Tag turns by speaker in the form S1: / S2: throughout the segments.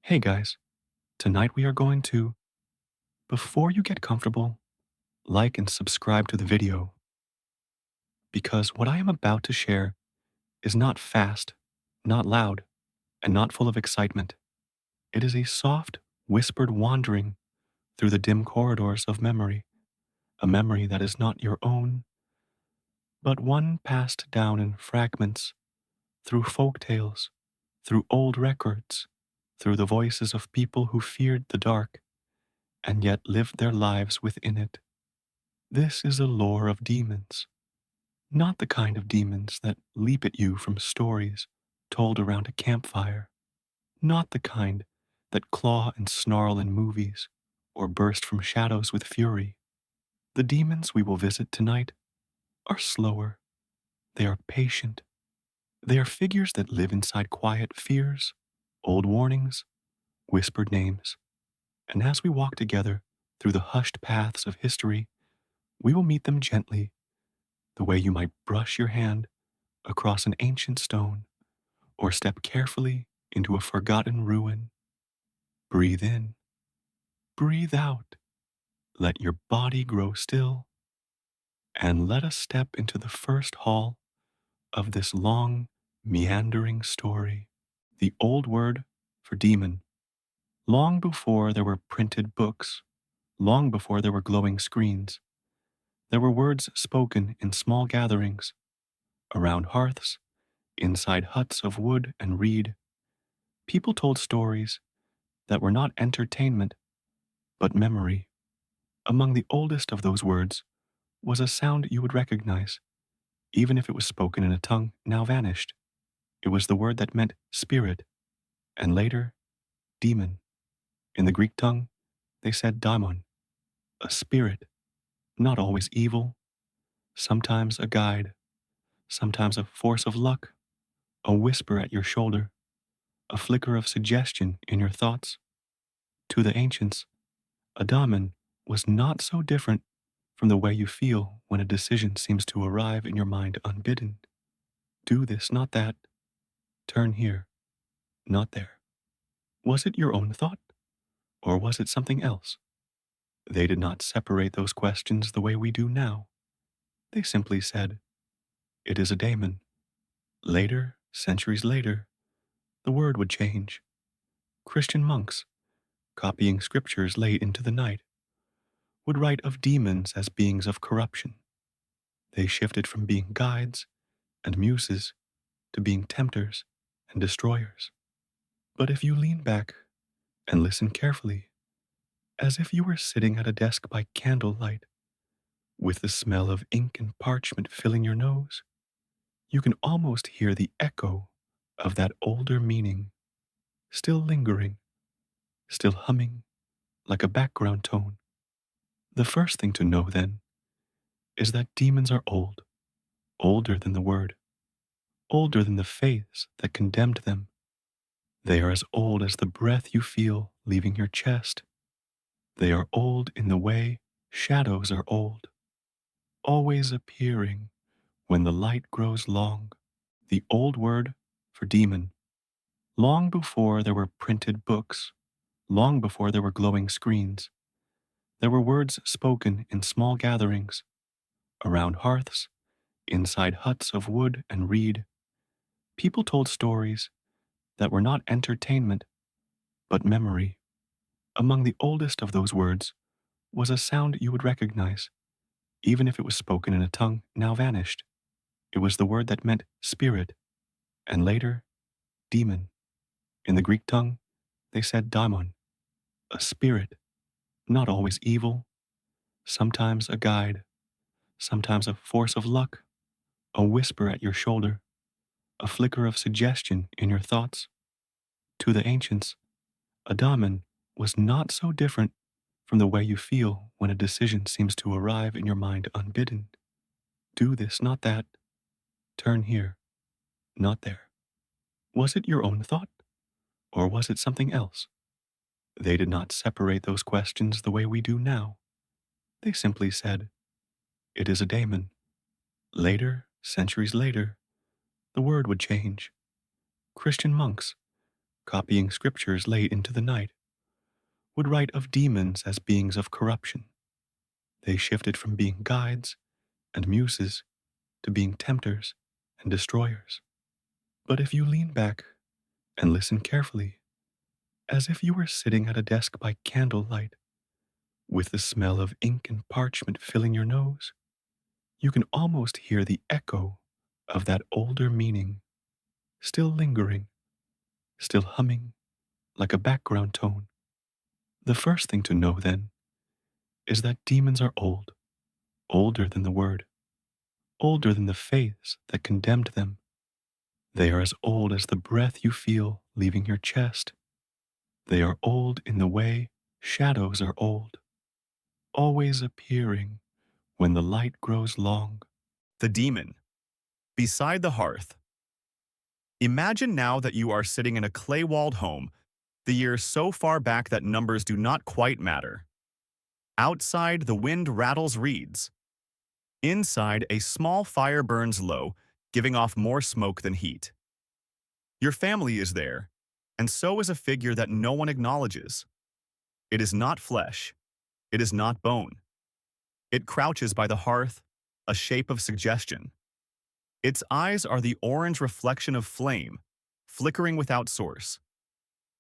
S1: Hey guys, tonight we are going to, before you get comfortable, like and subscribe to the video because what I am about to share is not fast, not loud, and not full of excitement. It is a soft, whispered wandering through the dim corridors of memory, a memory that is not your own, but one passed down in fragments through folk tales, through old records, through the voices of people who feared the dark and yet lived their lives within it. This is a lore of demons, not the kind of demons that leap at you from stories told around a campfire, not the kind that claw and snarl in movies or burst from shadows with fury. The demons we will visit tonight are slower, they are patient, they are figures that live inside quiet fears, old warnings, whispered names. And as we walk together through the hushed paths of history, we will meet them gently, the way you might brush your hand across an ancient stone or step carefully into a forgotten ruin. Breathe in, breathe out, let your body grow still, and let us step into the first hall of this long, meandering story. The old word for demon. Long before there were printed books, long before there were glowing screens, there were words spoken in small gatherings, around hearths, inside huts of wood and reed. People told stories that were not entertainment, but memory. Among the oldest of those words was a sound you would recognize, even if it was spoken in a tongue now vanished. It was the word that meant spirit, and later, demon. In the Greek tongue, they said daimon, a spirit, not always evil, sometimes a guide, sometimes a force of luck, a whisper at your shoulder, a flicker of suggestion in your thoughts. To the ancients, a daimon was not so different from the way you feel when a decision seems to arrive in your mind unbidden. Do this, not that. Turn here, not there. Was it your own thought, or was it something else? They did not separate those questions the way we do now. They simply said, it is a daemon. Later, centuries later, the word would change. Christian monks, copying scriptures late into the night, would write of demons as beings of corruption. They shifted from being guides and muses to being tempters and destroyers. But if you lean back and listen carefully, as if you were sitting at a desk by candlelight, with the smell of ink and parchment filling your nose, you can almost hear the echo of that older meaning, still lingering, still humming like a background tone. The first thing to know, then, is that demons are old, older than the word, older than the faiths that condemned them. They are as old as the breath you feel leaving your chest. They are old in the way shadows are old, always appearing when the light grows long. The old word for demon. Long before there were printed books, long before there were glowing screens, there were words spoken in small gatherings, around hearths, inside huts of wood and reed. People told stories that were not entertainment, but memory. Among the oldest of those words was a sound you would recognize, even if it was spoken in a tongue now vanished. It was the word that meant spirit, and later, demon. In the Greek tongue, they said daimon, a spirit, not always evil, sometimes a guide, sometimes a force of luck, a whisper at your shoulder, a flicker of suggestion in your thoughts. To the ancients, a daimon was not so different from the way you feel when a decision seems to arrive in your mind unbidden. Do this, not that. Turn here, not there. Was it your own thought, or was it something else? They did not separate those questions the way we do now. They simply said, it is a daemon. Later, centuries later, the word would change. Christian monks, copying scriptures late into the night, would write of demons as beings of corruption. They shifted from being guides and muses to being tempters and destroyers. But if you lean back and listen carefully, as if you were sitting at a desk by candlelight, with the smell of ink and parchment filling your nose, you can almost hear the echo of that older meaning, still lingering, still humming like a background tone. The first thing to know, then, is that demons are old, older than the word, older than the faiths that condemned them. They are as old as the breath you feel leaving your chest. They are old in the way shadows are old, always appearing when the light grows long.
S2: The demon. Beside the hearth. Imagine now that you are sitting in a clay-walled home, the year so far back that numbers do not quite matter. Outside, the wind rattles reeds. Inside, a small fire burns low, giving off more smoke than heat. Your family is there, and so is a figure that no one acknowledges. It is not flesh. It is not bone. It crouches by the hearth, a shape of suggestion. Its eyes are the orange reflection of flame, flickering without source.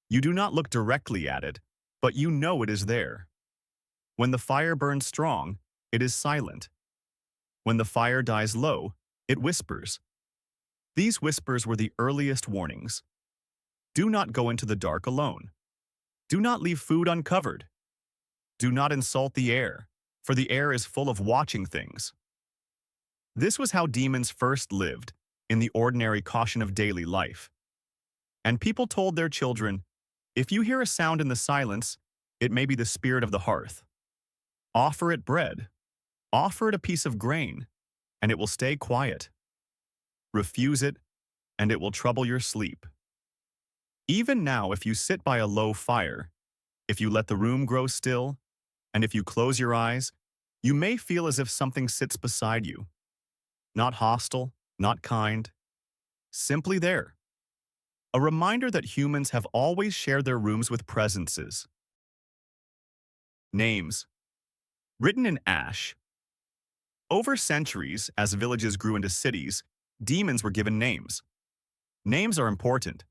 S2: You do not look directly at it, but you know it is there. When the fire burns strong, it is silent. When the fire dies low, it whispers. These whispers were the earliest warnings. Do not go into the dark alone. Do not leave food uncovered. Do not insult the air, for the air is full of watching things. This was how demons first lived, in the ordinary caution of daily life. And people told their children, if you hear a sound in the silence, it may be the spirit of the hearth. Offer it bread. Offer it a piece of grain, and it will stay quiet. Refuse it, and it will trouble your sleep. Even now, if you sit by a low fire, if you let the room grow still, and if you close your eyes, you may feel as if something sits beside you. Not hostile, not kind, simply there. A reminder that humans have always shared their rooms with presences. Names. Written in ash. Over centuries, as villages grew into cities, demons were given names. Names are important.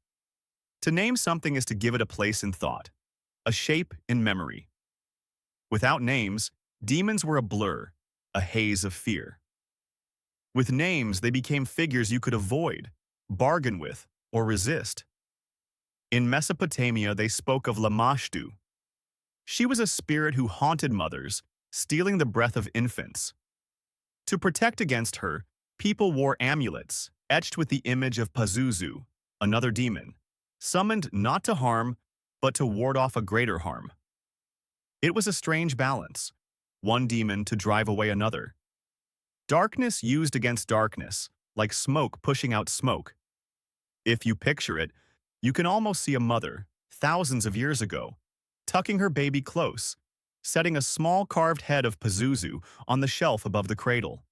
S2: To name something is to give it a place in thought, a shape in memory. Without names, demons were a blur, a haze of fear. With names, they became figures you could avoid, bargain with, or resist. In Mesopotamia, they spoke of Lamashtu. She was a spirit who haunted mothers, stealing the breath of infants. To protect against her, people wore amulets, etched with the image of Pazuzu, another demon, summoned not to harm, but to ward off a greater harm. It was a strange balance, one demon to drive away another. Darkness used against darkness, like smoke pushing out smoke. If you picture it, you can almost see a mother, thousands of years ago, tucking her baby close, setting a small carved head of Pazuzu on the shelf above the cradle.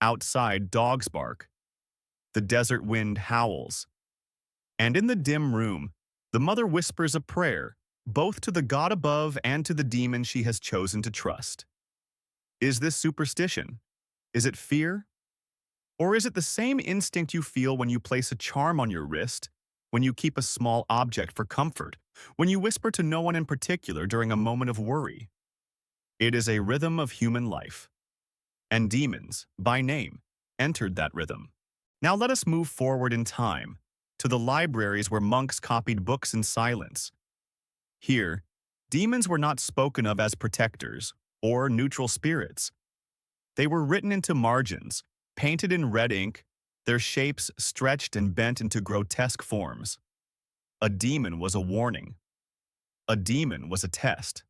S2: Outside, dogs bark. The desert wind howls. And in the dim room, the mother whispers a prayer, both to the God above and to the demon she has chosen to trust. Is this superstition? Is it fear? Or is it the same instinct you feel when you place a charm on your wrist, when you keep a small object for comfort, when you whisper to no one in particular during a moment of worry? It is a rhythm of human life. And demons, by name, entered that rhythm. Now let us move forward in time, to the libraries where monks copied books in silence. Here, demons were not spoken of as protectors or neutral spirits. They were written into margins, painted in red ink, their shapes stretched and bent into grotesque forms. A demon was a warning. A demon was a test.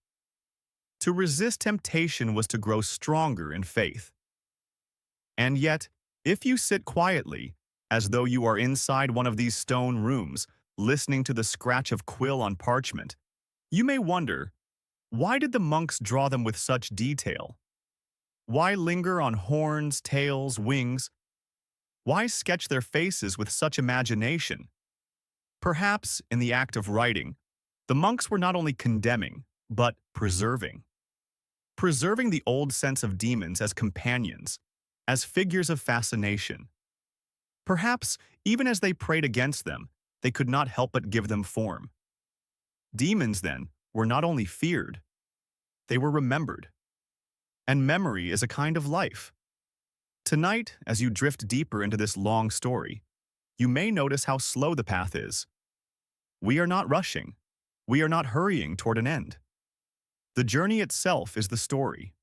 S2: To resist temptation was to grow stronger in faith. And yet, if you sit quietly, as though you are inside one of these stone rooms, listening to the scratch of quill on parchment, you may wonder, why did the monks draw them with such detail? Why linger on horns, tails, wings? Why sketch their faces with such imagination? Perhaps in the act of writing, the monks were not only condemning, but preserving. Preserving the old sense of demons as companions, as figures of fascination. Perhaps, even as they prayed against them, they could not help but give them form. Demons, then, were not only feared, they were remembered. And memory is a kind of life. Tonight, as you drift deeper into this long story, you may notice how slow the path is. We are not rushing. We are not hurrying toward an end. The journey itself is the story.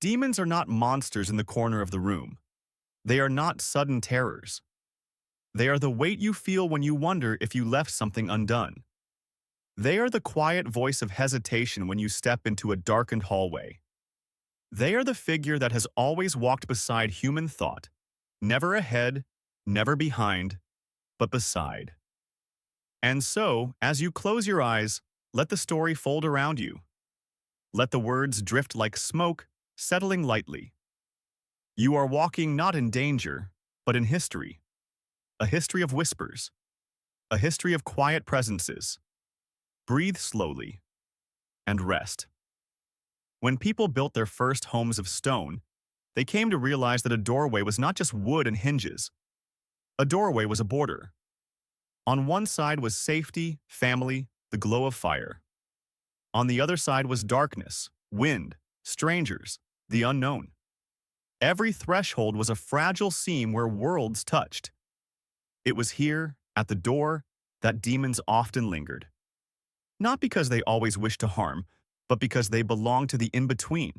S2: Demons are not monsters in the corner of the room. They are not sudden terrors. They are the weight you feel when you wonder if you left something undone. They are the quiet voice of hesitation when you step into a darkened hallway. They are the figure that has always walked beside human thought, never ahead, never behind, but beside. And so, as you close your eyes, let the story fold around you. Let the words drift like smoke, settling lightly. You are walking not in danger, but in history. A history of whispers. A history of quiet presences. Breathe slowly and rest. When people built their first homes of stone, they came to realize that a doorway was not just wood and hinges. A doorway was a border. On one side was safety, family, the glow of fire. On the other side was darkness, wind, strangers, the unknown. Every threshold was a fragile seam where worlds touched. It was here, at the door, that demons often lingered. Not because they always wished to harm, but because they belonged to the in-between.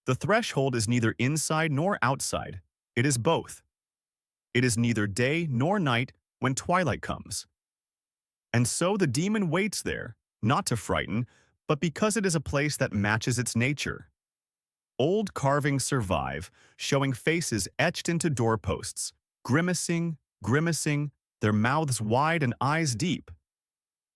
S2: The threshold is neither inside nor outside. It is both. It is neither day nor night when twilight comes. And so the demon waits there, not to frighten, but because it is a place that matches its nature. Old carvings survive, showing faces etched into doorposts, grimacing, their mouths wide and eyes deep.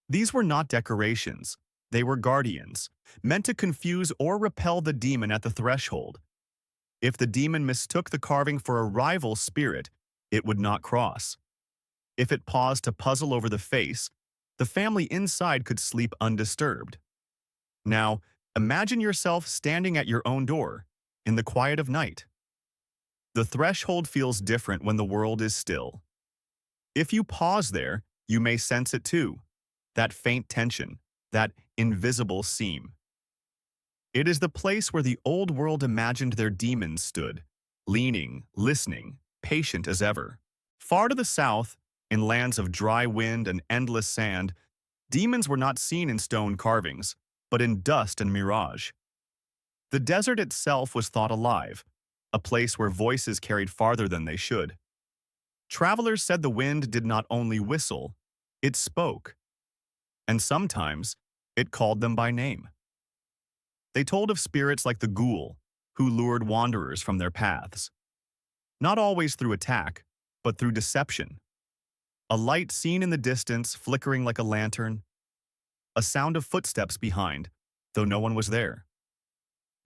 S2: These were not decorations. They were guardians, meant to confuse or repel the demon at the threshold. If the demon mistook the carving for a rival spirit, it would not cross. If it paused to puzzle over the face, the family inside could sleep undisturbed. Now, imagine yourself standing at your own door, in the quiet of night. The threshold feels different when the world is still. If you pause there, you may sense it too, that faint tension, that invisible seam. It is the place where the old world imagined their demons stood, leaning, listening, patient as ever. Far to the south, in lands of dry wind and endless sand, demons were not seen in stone carvings, but in dust and mirage. The desert itself was thought alive, a place where voices carried farther than they should. Travelers said the wind did not only whistle, it spoke. And sometimes, it called them by name. They told of spirits like the ghoul, who lured wanderers from their paths. Not always through attack, but through deception. A light seen in the distance flickering like a lantern. A sound of footsteps behind, though no one was there.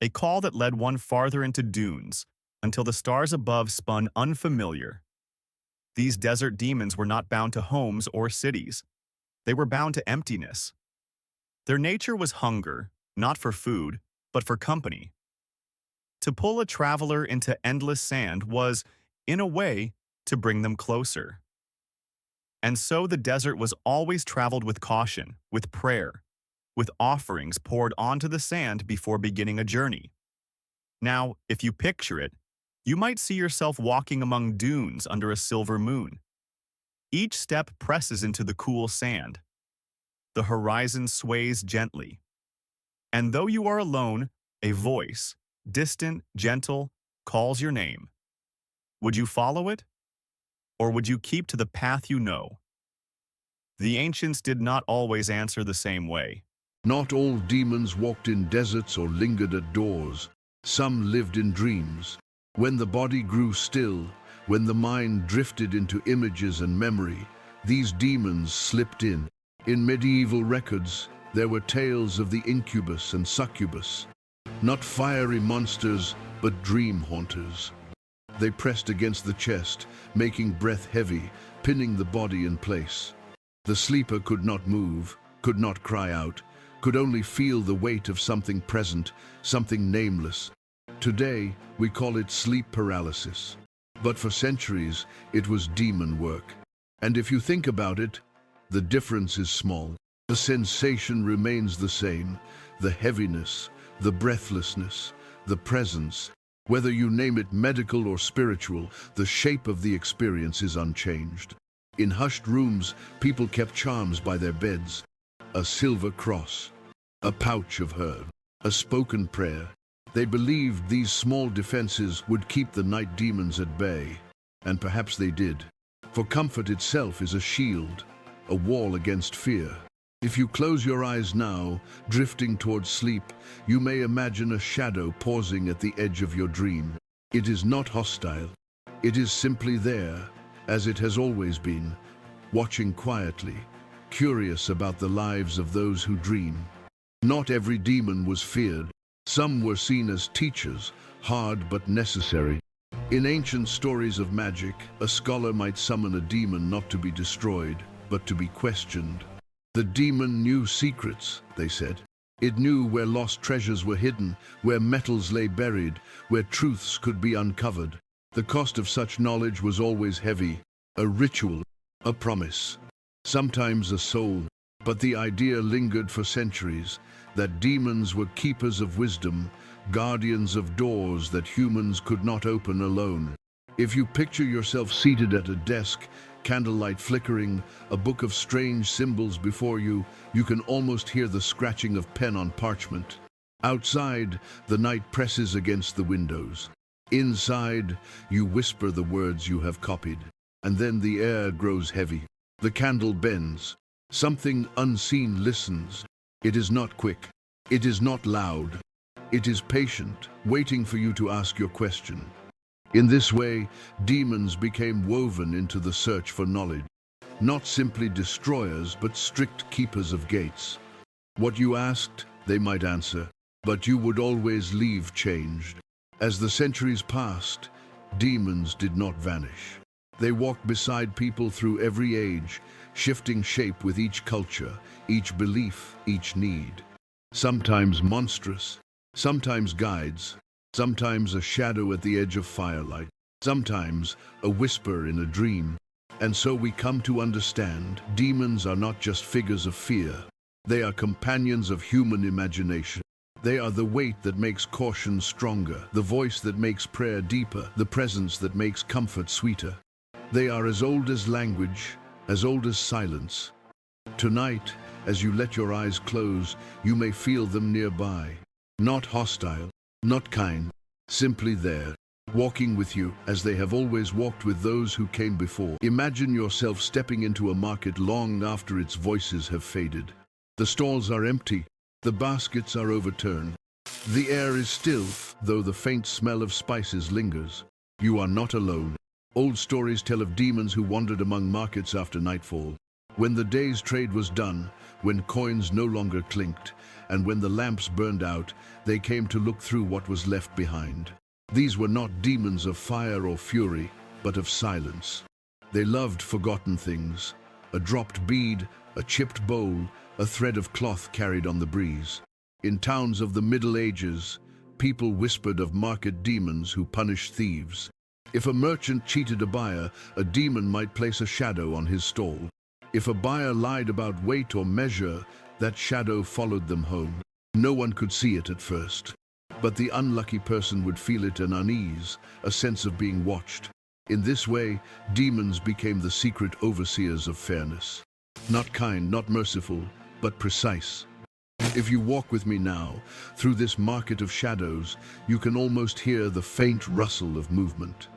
S2: A call that led one farther into dunes, until the stars above spun unfamiliar. These desert demons were not bound to homes or cities. They were bound to emptiness. Their nature was hunger, not for food, but for company. To pull a traveler into endless sand was, in a way, to bring them closer. And so the desert was always traveled with caution, with prayer, with offerings poured onto the sand before beginning a journey. Now, if you picture it, you might see yourself walking among dunes under a silver moon. Each step presses into the cool sand. The horizon sways gently. And though you are alone, a voice, distant, gentle, calls your name. Would you follow it? Or would you keep to the path you know? The ancients did not always answer the same way.
S3: Not all demons walked in deserts or lingered at doors. Some lived in dreams. When the body grew still, when the mind drifted into images and memory, these demons slipped in. In medieval records, there were tales of the incubus and succubus. Not fiery monsters, but dream haunters. They pressed against the chest, making breath heavy, pinning the body in place. The sleeper could not move, could not cry out, could only feel the weight of something present, something nameless. Today, we call it sleep paralysis. But for centuries, it was demon work. And if you think about it, the difference is small. The sensation remains the same, the heaviness, the breathlessness, the presence. Whether you name it medical or spiritual, the shape of the experience is unchanged. In hushed rooms, people kept charms by their beds. A silver cross, a pouch of herb, a spoken prayer. They believed these small defenses would keep the night demons at bay. And perhaps they did. For comfort itself is a shield, a wall against fear. If you close your eyes now, drifting towards sleep, you may imagine a shadow pausing at the edge of your dream. It is not hostile. It is simply there, as it has always been, watching quietly, curious about the lives of those who dream. Not every demon was feared. Some were seen as teachers, hard but necessary. In ancient stories of magic, a scholar might summon a demon not to be destroyed, but to be questioned. The demon knew secrets, they said. It knew where lost treasures were hidden, where metals lay buried, where truths could be uncovered. The cost of such knowledge was always heavy, a ritual, a promise, sometimes a soul. But the idea lingered for centuries, that demons were keepers of wisdom, guardians of doors that humans could not open alone. If you picture yourself seated at a desk, candlelight flickering, a book of strange symbols before you, you can almost hear the scratching of pen on parchment. Outside, the night presses against the windows. Inside, you whisper the words you have copied. And then the air grows heavy. The candle bends. Something unseen listens. It is not quick. It is not loud. It is patient, waiting for you to ask your question. In this way, demons became woven into the search for knowledge. Not simply destroyers, but strict keepers of gates. What you asked, they might answer, but you would always leave changed. As the centuries passed, demons did not vanish. They walked beside people through every age, shifting shape with each culture, each belief, each need. Sometimes monstrous, sometimes guides, sometimes a shadow at the edge of firelight, sometimes a whisper in a dream. And so we come to understand, demons are not just figures of fear. They are companions of human imagination. They are the weight that makes caution stronger, the voice that makes prayer deeper, the presence that makes comfort sweeter. They are as old as language, as old as silence. Tonight, as you let your eyes close, you may feel them nearby. Not hostile, not kind, simply there, walking with you as they have always walked with those who came before. Imagine yourself stepping into a market long after its voices have faded. The stalls are empty, the baskets are overturned. The air is still, though the faint smell of spices lingers. You are not alone. Old stories tell of demons who wandered among markets after nightfall. When the day's trade was done, when coins no longer clinked, and when the lamps burned out, they came to look through what was left behind. These were not demons of fire or fury, but of silence. They loved forgotten things, a dropped bead, a chipped bowl, a thread of cloth carried on the breeze. In towns of the Middle Ages, people whispered of market demons who punished thieves. If a merchant cheated a buyer, a demon might place a shadow on his stall. If a buyer lied about weight or measure, that shadow followed them home. No one could see it at first, but the unlucky person would feel it an unease, a sense of being watched. In this way, demons became the secret overseers of fairness. Not kind, not merciful, but precise. If you walk with me now, through this market of shadows, you can almost hear the faint rustle of movement.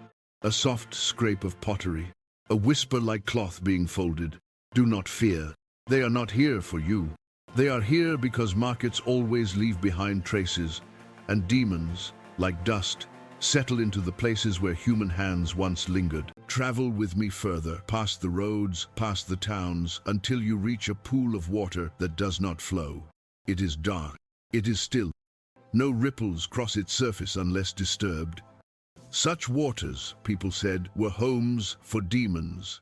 S3: A soft scrape of pottery, a whisper like cloth being folded. Do not fear. They are not here for you. They are here because markets always leave behind traces, and demons, like dust, settle into the places where human hands once lingered. Travel with me further, past the roads, past the towns, until you reach a pool of water that does not flow. It is dark. It is still. No ripples cross its surface unless disturbed. Such waters, people said, were homes for demons.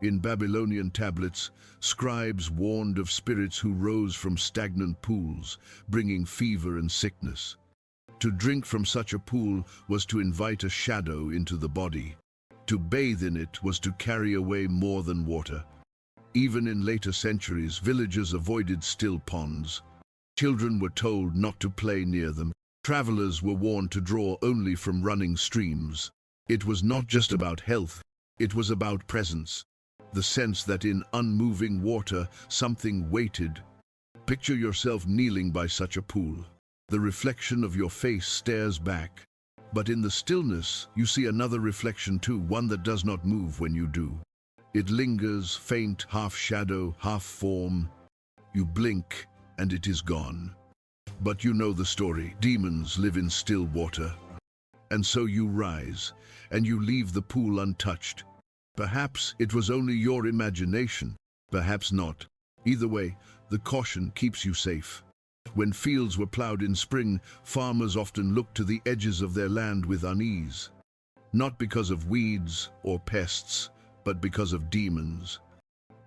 S3: In Babylonian tablets, scribes warned of spirits who rose from stagnant pools, bringing fever and sickness. To drink from such a pool was to invite a shadow into the body. To bathe in it was to carry away more than water. Even in later centuries, villagers avoided still ponds. Children were told not to play near them. Travelers were warned to draw only from running streams. It was not just about health, it was about presence. The sense that in unmoving water something waited. Picture yourself kneeling by such a pool. The reflection of your face stares back. But in the stillness, you see another reflection too, one that does not move when you do. It lingers, faint, half shadow, half form. You blink, and it is gone. But you know the story. Demons live in still water. And so you rise, and you leave the pool untouched. Perhaps it was only your imagination, perhaps not. Either way, the caution keeps you safe. When fields were plowed in spring, farmers often looked to the edges of their land with unease. Not because of weeds or pests, but because of demons.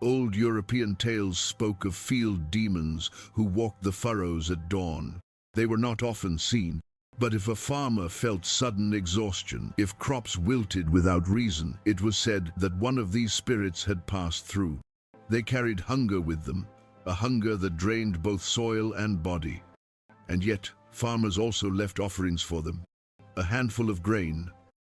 S3: Old European tales spoke of field demons who walked the furrows at dawn. They were not often seen, but if a farmer felt sudden exhaustion, if crops wilted without reason, it was said that one of these spirits had passed through. They carried hunger with them, a hunger that drained both soil and body. And yet, farmers also left offerings for them. A handful of grain,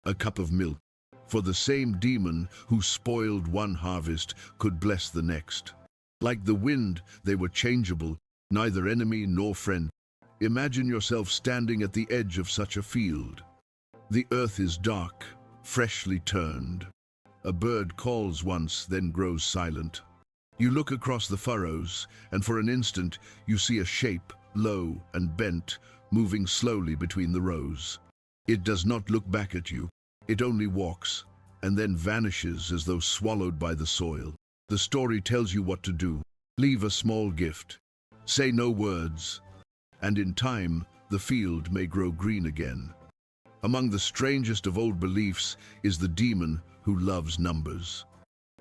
S3: a cup of milk. For the same demon who spoiled one harvest could bless the next. Like the wind, they were changeable, neither enemy nor friend. Imagine yourself standing at the edge of such a field. The earth is dark, freshly turned. A bird calls once, then grows silent. You look across the furrows, and for an instant you see a shape, low and bent, moving slowly between the rows. It does not look back at you. It only walks, and then vanishes as though swallowed by the soil. The story tells you what to do. Leave a small gift. Say no words. And in time, the field may grow green again. Among the strangest of old beliefs is the demon who loves numbers.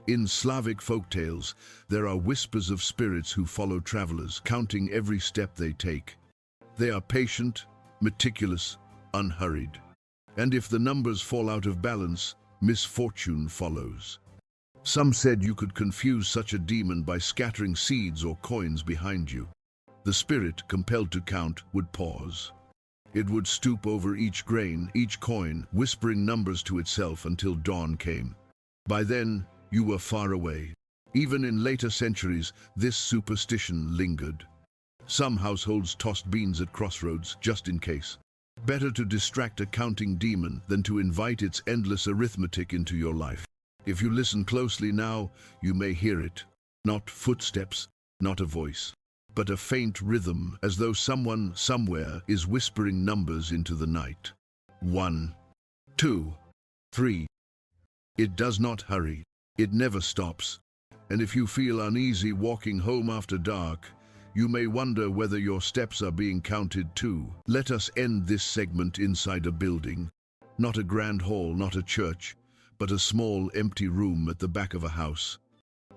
S3: In Slavic folktales, there are whispers of spirits who follow travelers, counting every step they take. They are patient, meticulous, unhurried. And if the numbers fall out of balance, misfortune follows. Some said you could confuse such a demon by scattering seeds or coins behind you. The spirit, compelled to count, would pause. It would stoop over each grain, each coin, whispering numbers to itself until dawn came. By then, you were far away. Even in later centuries, this superstition lingered. Some households tossed beans at crossroads, just in case. Better to distract a counting demon than to invite its endless arithmetic into your life. If you listen closely now, you may hear it. Not footsteps, not a voice, but a faint rhythm, as though someone, somewhere, is whispering numbers into the night. 1, 2, 3. It does not hurry. It never stops. And if you feel uneasy walking home after dark, you may wonder whether your steps are being counted too. Let us end this segment inside a building. Not a grand hall, not a church, but a small empty room at the back of a house.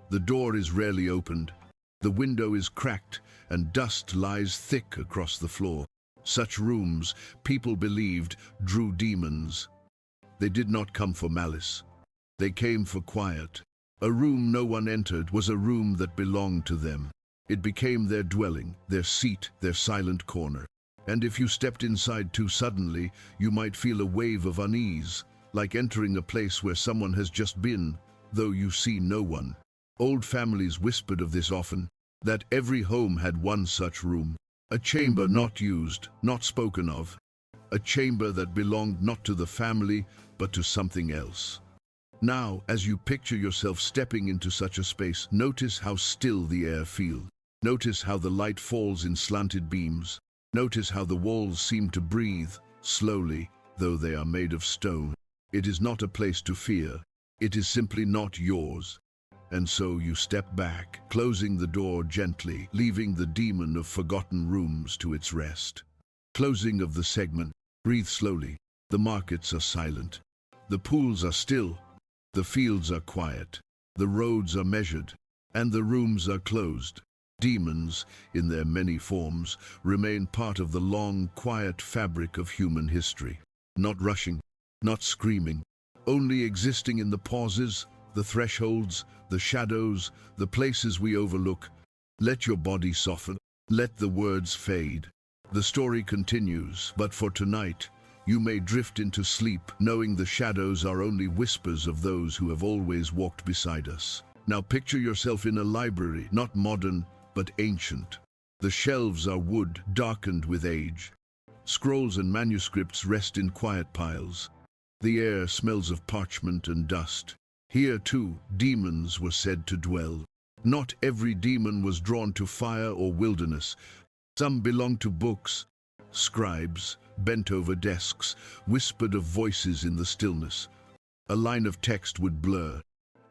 S3: The door is rarely opened. The window is cracked and dust lies thick across the floor. Such rooms, people believed, drew demons. They did not come for malice. They came for quiet. A room no one entered was a room that belonged to them. It became their dwelling, their seat, their silent corner. And if you stepped inside too suddenly, you might feel a wave of unease, like entering a place where someone has just been, though you see no one. Old families whispered of this often, that every home had one such room. A chamber not used, not spoken of. A chamber that belonged not to the family, but to something else. Now, as you picture yourself stepping into such a space, notice how still the air feels. Notice how the light falls in slanted beams. Notice how the walls seem to breathe, slowly, though they are made of stone. It is not a place to fear. It is simply not yours. And so you step back, closing the door gently, leaving the demon of forgotten rooms to its rest. Closing of the segment. Breathe slowly. The markets are silent. The pools are still. The fields are quiet. The roads are measured, and the rooms are closed. Demons, in their many forms, remain part of the long, quiet fabric of human history. Not rushing, not screaming, only existing in the pauses, the thresholds, the shadows, the places we overlook. Let your body soften, let the words fade. The story continues, but for tonight, you may drift into sleep, knowing the shadows are only whispers of those who have always walked beside us. Now picture yourself in a library, not modern, but ancient. The shelves are wood, darkened with age. Scrolls and manuscripts rest in quiet piles. The air smells of parchment and dust. Here, too, demons were said to dwell. Not every demon was drawn to fire or wilderness. Some belonged to books. Scribes, bent over desks, whispered of voices in the stillness. A line of text would blur.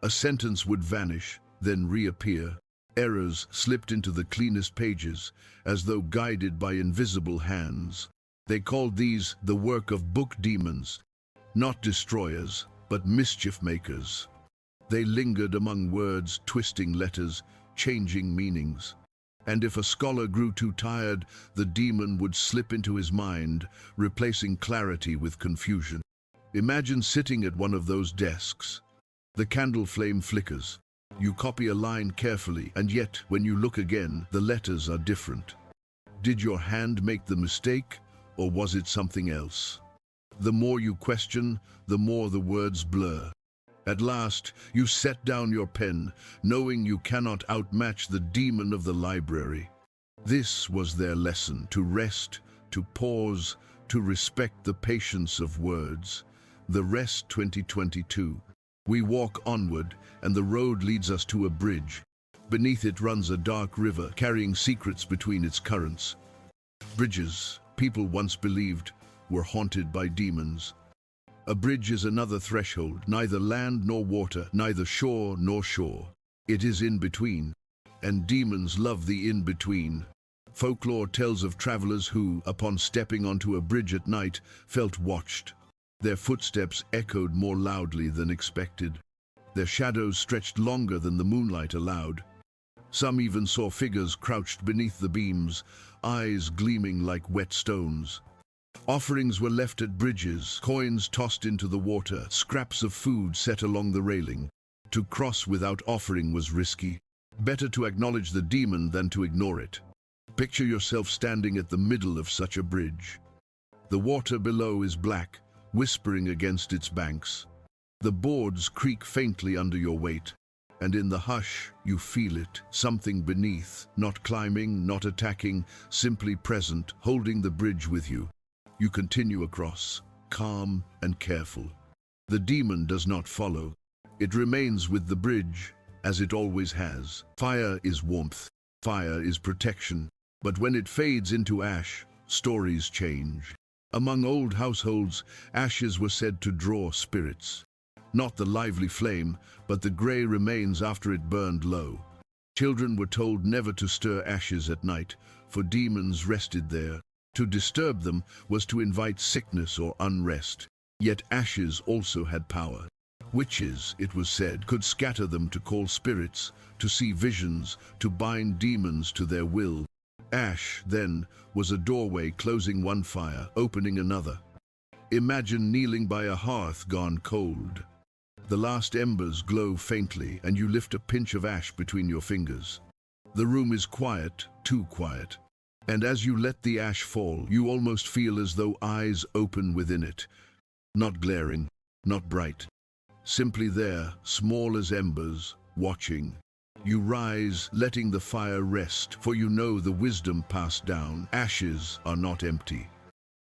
S3: A sentence would vanish, then reappear. Errors slipped into the cleanest pages, as though guided by invisible hands. They called these the work of book demons, not destroyers, but mischief makers. They lingered among words, twisting letters, changing meanings. And if a scholar grew too tired, the demon would slip into his mind, replacing clarity with confusion. Imagine sitting at one of those desks. The candle flame flickers. You copy a line carefully, and yet, when you look again, the letters are different. Did your hand make the mistake, or was it something else? The more you question, the more the words blur. At last, you set down your pen, knowing you cannot outmatch the demon of the library. This was their lesson: to rest, to pause, to respect the patience of words. The Rest 2022. We walk onward, and the road leads us to a bridge. Beneath it runs a dark river, carrying secrets between its currents. Bridges, people once believed, were haunted by demons. A bridge is another threshold, neither land nor water, neither shore nor shore. It is in between, and demons love the in-between. Folklore tells of travelers who, upon stepping onto a bridge at night, felt watched. Their footsteps echoed more loudly than expected. Their shadows stretched longer than the moonlight allowed. Some even saw figures crouched beneath the beams, eyes gleaming like wet stones. Offerings were left at bridges, coins tossed into the water, scraps of food set along the railing. To cross without offering was risky. Better to acknowledge the demon than to ignore it. Picture yourself standing at the middle of such a bridge. The water below is black, whispering against its banks. The boards creak faintly under your weight, and in the hush you feel it, something beneath, not climbing, not attacking, simply present, holding the bridge with you. You continue across, calm and careful. The demon does not follow. It remains with the bridge, as it always has. Fire is warmth. Fire is protection. But when it fades into ash, stories change. Among old households, ashes were said to draw spirits. Not the lively flame, but the grey remains after it burned low. Children were told never to stir ashes at night, for demons rested there. To disturb them was to invite sickness or unrest. Yet ashes also had power. Witches, it was said, could scatter them to call spirits, to see visions, to bind demons to their will. Ash, then, was a doorway closing one fire, opening another. Imagine kneeling by a hearth gone cold. The last embers glow faintly, and you lift a pinch of ash between your fingers. The room is quiet, too quiet. And as you let the ash fall, you almost feel as though eyes open within it. Not glaring, not bright. Simply there, small as embers, watching. You rise, letting the fire rest, for you know the wisdom passed down. Ashes are not empty.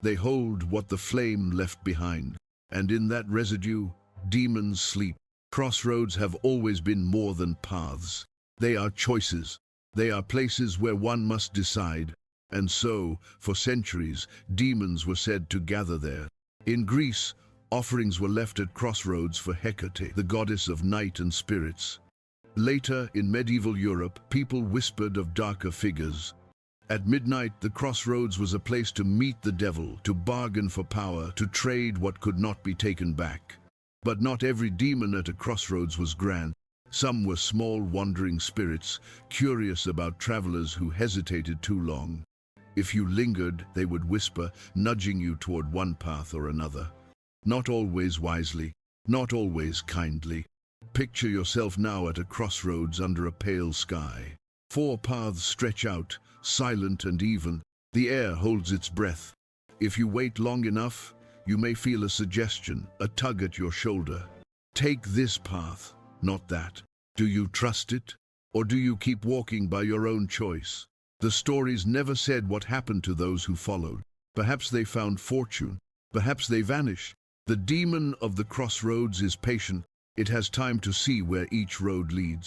S3: They hold what the flame left behind. And in that residue, demons sleep. Crossroads have always been more than paths. They are choices. They are places where one must decide. And so, for centuries, demons were said to gather there. In Greece, offerings were left at crossroads for Hecate, the goddess of night and spirits. Later, in medieval Europe, people whispered of darker figures. At midnight, the crossroads was a place to meet the devil, to bargain for power, to trade what could not be taken back. But not every demon at a crossroads was grand. Some were small wandering spirits, curious about travelers who hesitated too long. If you lingered, they would whisper, nudging you toward one path or another. Not always wisely, not always kindly. Picture yourself now at a crossroads under a pale sky. 4 paths stretch out, silent and even. The air holds its breath. If you wait long enough, you may feel a suggestion, a tug at your shoulder. Take this path, not that. Do you trust it? Or do you keep walking by your own choice? The stories never said what happened to those who followed. Perhaps they found fortune. Perhaps they vanished. The demon of the crossroads is patient. It has time to see where each road leads.